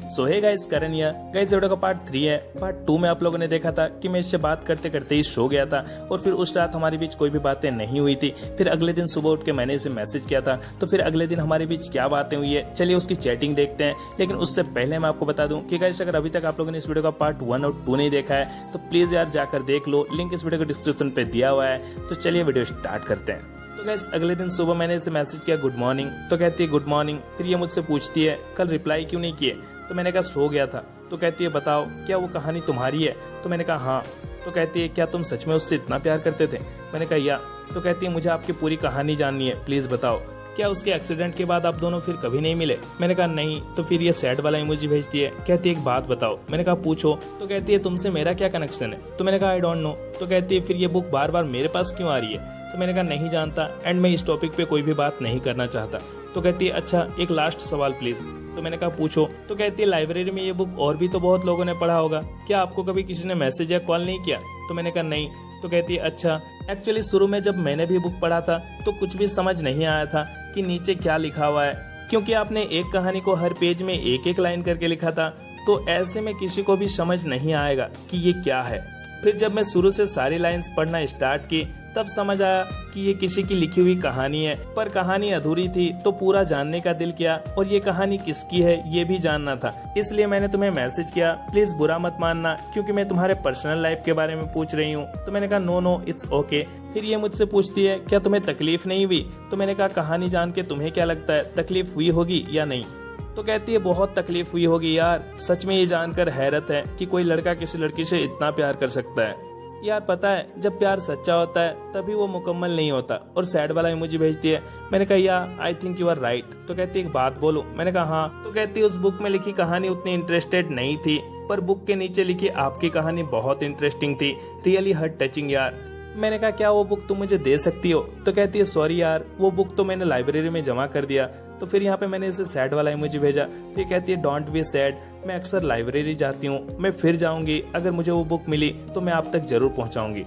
So hey guys, Karan here. Guys video का part 3 है। Part 2 में आप लोगों ने देखा था कि मैं इससे बात करते करते ही सो गया था और फिर उस रात हमारे बीच कोई भी बातें नहीं हुई थी। फिर अगले दिन सुबह उठ के मैंने इसे मैसेज किया था, तो फिर अगले दिन हमारे बीच क्या बातें हुई है, चलिए उसकी चैटिंग देखते हैं। लेकिन उससे पहले मैं आपको बता दूं कि गाइस अगर अभी तक आप लोगों ने इस वीडियो का पार्ट 1 और 2 नहीं देखा है तो प्लीज यार जाकर देख लो, लिंक इस वीडियो के डिस्क्रिप्शन पे दिया हुआ है। तो चलिए वीडियो स्टार्ट करते हैं। तो गाइस अगले दिन सुबह मैंने इसे मैसेज किया गुड मॉर्निंग, तो कहती है गुड मॉर्निंग। फिर ये मुझसे पूछती है कल रिप्लाई क्यों नहीं किए, तो मैंने कहा सो गया था। तो कहती है बताओ क्या वो कहानी तुम्हारी है, तो मैंने कहा हाँ। तो कहती है क्या तुम सच में उससे इतना प्यार करते थे, मैंने कहा या। तो कहती है मुझे आपकी पूरी कहानी जाननी है, प्लीज बताओ क्या उसके एक्सीडेंट के बाद आप दोनों फिर कभी नहीं मिले, मैंने कहा नहीं। तो फिर ये सैड वाला इमोजी भेजती है, कहती है एक बात बताओ, मैंने कहा पूछो। तो कहती है तुमसे मेरा क्या कनेक्शन है, तो मैंने कहा आई डोंट नो। तो कहती है फिर ये बुक बार बार मेरे पास क्यों आ रही है, तो मैंने कहा नहीं जानता एंड मैं इस टॉपिक पे कोई भी बात नहीं करना चाहता। तो कहती है अच्छा एक लास्ट सवाल प्लीज, तो मैंने कहा पूछो। तो कहती है लाइब्रेरी में ये बुक और भी तो बहुत लोगों ने पढ़ा होगा, क्या आपको कभी किसी ने मैसेज या कॉल नहीं किया, तो मैंने कहा नहीं। तो कहती है अच्छा एक्चुअली शुरू में जब मैंने भी बुक पढ़ा था तो कुछ भी समझ नहीं आया था कि नीचे क्या लिखा हुआ है, क्योंकि आपने एक कहानी को हर पेज में एक एक लाइन करके लिखा था, तो ऐसे में किसी को भी समझ नहीं आएगा कि ये क्या है। फिर जब मैं शुरू से सारी लाइंस पढ़ना स्टार्ट की तब समझ आया कि ये किसी की लिखी हुई कहानी है, पर कहानी अधूरी थी तो पूरा जानने का दिल किया और ये कहानी किसकी है ये भी जानना था, इसलिए मैंने तुम्हें मैसेज किया। प्लीज बुरा मत मानना क्योंकि मैं तुम्हारे पर्सनल लाइफ के बारे में पूछ रही हूँ, तो मैंने कहा नो नो इट्स ओके। फिर ये मुझसे पूछती है क्या तुम्हें तकलीफ नहीं हुई, तो मैंने कहा कहानी जान के तुम्हें क्या लगता है तकलीफ हुई होगी या नहीं। तो कहती है बहुत तकलीफ हुई होगी यार, सच में ये जानकर हैरत है कि कोई लड़का किसी लड़की से इतना प्यार कर सकता है। यार पता है जब प्यार सच्चा होता है तभी वो मुकम्मल नहीं होता, और सैड वाला इमोजी भेजती है। मैंने कहा या I think you are right. तो कहती है एक बात बोलो, मैंने कहा हाँ। तो कहती है उस बुक में लिखी कहानी उतनी इंटरेस्टेड नहीं थी, पर बुक के नीचे लिखी आपकी कहानी बहुत इंटरेस्टिंग थी, रियली हार्ट टचिंग यार। मैंने कहा क्या वो बुक तुम मुझे दे सकती हो, तो कहती है सॉरी यार वो बुक तो मैंने लाइब्रेरी में जमा कर दिया। तो फिर यहाँ पे मैंने इसे सैड वाला इमोजी भेजा, तो ये कहती है डोंट बी सैड, मैं अक्सर लाइब्रेरी जाती हूँ, मैं फिर जाऊंगी, अगर मुझे वो बुक मिली तो मैं आप तक जरूर पहुँचाऊंगी।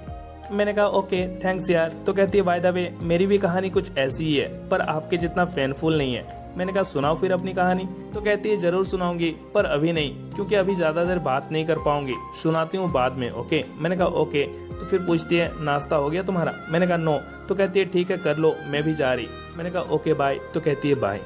मैंने कहा ओके थैंक्स यार। तो कहती है बाय द वे मेरी भी कहानी कुछ ऐसी ही है, पर आपके जितना फैनफुल नहीं है। मैंने कहा सुनाओ फिर अपनी कहानी। तो कहती है जरूर सुनाऊंगी पर अभी नहीं, क्योंकि अभी ज्यादा देर बात नहीं कर पाऊंगी, सुनाती हूँ बाद में ओके। मैंने कहा ओके। तो फिर पूछती है नाश्ता हो गया तुम्हारा, मैंने कहा नो। तो कहती है ठीक है कर लो, मैं भी जा रही। मैंने कहा ओके बाय। तो कहती है बाय।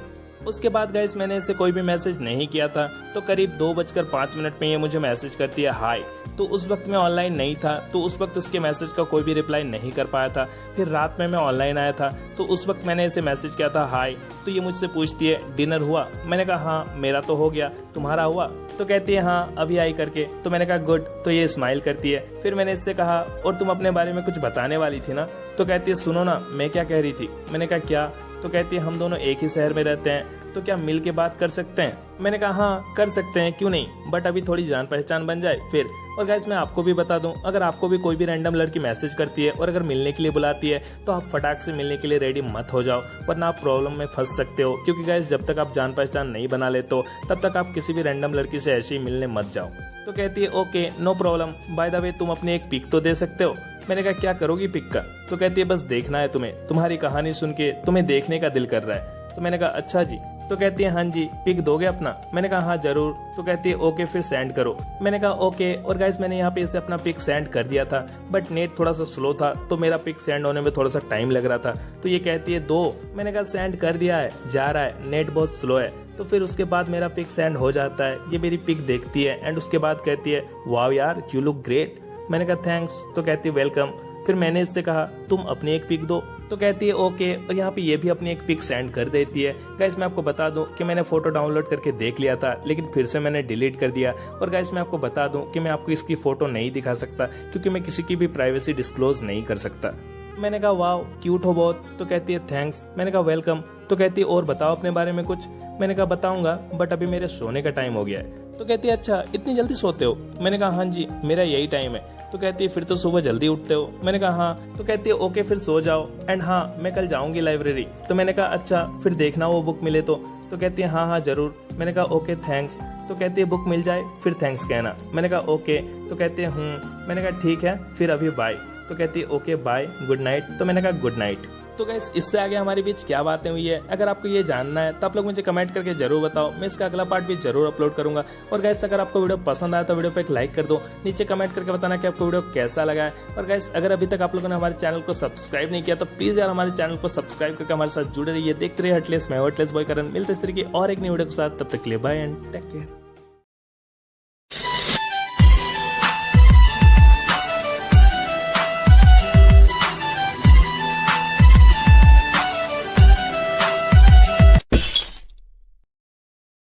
उसके बाद गाइस मैंने इसे कोई भी मैसेज नहीं किया था, तो करीब 2:05 में ये मुझे मैसेज करती है हाय। तो उस वक्त मैं ऑनलाइन नहीं था, तो उस वक्त इसके मैसेज का कोई भी रिप्लाई नहीं कर पाया था। फिर रात में मैं ऑनलाइन आया था, तो उस वक्त मैंने इसे मैसेज किया था हाय। तो ये मुझसे पूछती है डिनर हुआ, मैंने कहा हाँ मेरा तो हो गया, तुम्हारा हुआ। तो कहती है हाँ अभी आई करके। तो मैंने कहा गुड। तो ये स्माइल करती है। फिर मैंने इससे कहा और तुम अपने बारे में कुछ बताने वाली थी ना, तो कहती है सुनो ना मैं क्या कह रही थी। मैंने कहा क्या। तो कहती है हम दोनों एक ही शहर में रहते हैं, तो क्या मिल के बात कर सकते हैं। मैंने कहा हाँ कर सकते हैं क्यों नहीं, बट अभी थोड़ी जान पहचान बन जाए फिर। और गाइस मैं आपको भी बता दूं, अगर आपको भी कोई भी रैंडम लड़की मैसेज करती है और अगर मिलने के लिए बुलाती है तो आप फटाक से मिलने के लिए रेडी मत हो जाओ, वरना आप प्रॉब्लम में फंस सकते हो। क्योंकि गाइस जब तक आप जान पहचान नहीं बना लेते हो तब तक आप किसी भी रैंडम लड़की से ऐसे ही मिलने मत जाओ। तो कहती है okay no problem, by the way तुम अपनी एक पिक तो दे सकते हो। मैंने कहा क्या करोगी पिक का। तो कहती है बस देखना है तुम्हें, तुम्हारी कहानी सुन के तुम्हें देखने का दिल कर रहा है। तो मैंने कहा अच्छा जी। तो कहती है हाँ जी पिक दोगे अपना, मैंने कहा हाँ जरूर। तो कहती है ओके फिर सेंड करो। मैंने कहा ओके। और गाइस मैंने यहाँ पे इसे अपना पिक सेंड कर दिया था, बट नेट थोड़ा सा स्लो था तो मेरा पिक सेंड होने में थोड़ा सा टाइम लग रहा था। तो ये कहती है दो, मैंने कहा सेंड कर दिया है, जा रहा है, नेट बहुत स्लो है। तो फिर उसके बाद मेरा पिक सेंड हो जाता है, ये मेरी पिक देखती है एंड उसके बाद कहती है वाव यार यू लुक ग्रेट। मैंने कहा थैंक्स। तो कहती है वेलकम। फिर मैंने इससे कहा तुम अपनी एक पिक दो, तो कहती है ओके। और यहाँ पे ये भी अपनी एक पिक सेंड कर देती है। गाइस मैं आपको बता दूं कि मैंने फोटो डाउनलोड करके देख लिया था, लेकिन फिर से मैंने डिलीट कर दिया। और गाइस मैं आपको बता दूं कि मैं आपको इसकी फोटो नहीं दिखा सकता, क्योंकि मैं किसी की भी प्राइवेसी डिस्क्लोज नहीं कर सकता। मैंने कहा वाव क्यूट हो बहुत। तो कहती है थैंक्स। मैंने कहा वेलकम। तो कहती है और बताओ अपने बारे में कुछ। मैंने कहा बताऊंगा बट अभी मेरे सोने का टाइम हो गया है। तो कहती है अच्छा इतनी जल्दी सोते हो। मैंने कहा हाँ जी मेरा यही टाइम है। तो कहती है फिर तो सुबह जल्दी उठते हो। मैंने कहा हाँ। तो कहती है ओके फिर सो जाओ एंड हाँ मैं कल जाऊंगी लाइब्रेरी। तो मैंने कहा अच्छा फिर देखना वो बुक मिले तो। तो कहती है हाँ हाँ जरूर। मैंने कहा ओके थैंक्स। तो कहती है बुक मिल जाए फिर थैंक्स कहना। मैंने कहा ओके। तो कहती है मैंने कहा ठीक है फिर अभी बाय। तो कहती है ओके बाय गुड नाइट। तो मैंने कहा गुड नाइट। तो गाइस इससे आगे हमारे बीच क्या बातें हुई है, अगर आपको ये जानना है तो आप लोग मुझे कमेंट करके जरूर बताओ, मैं इसका अगला पार्ट भी जरूर अपलोड करूंगा। और गाइस अगर आपको वीडियो पसंद आया तो वीडियो पे एक लाइक कर दो, नीचे कमेंट करके बताना कि आपको वीडियो कैसा लगा है। और गाइस अगर अभी तक आप लोगों ने हमारे चैनल को सब्सक्राइब नहीं किया तो प्लीज यार हमारे चैनल को सब्सक्राइब करके हमारे साथ जुड़े रहिए। देखते रहिए हटलेस, मैं हटलेस बॉय करण। मिलते इस तरीके और एक नई वीडियो के साथ, तब तक के लिए बाय एंड टेक केयर।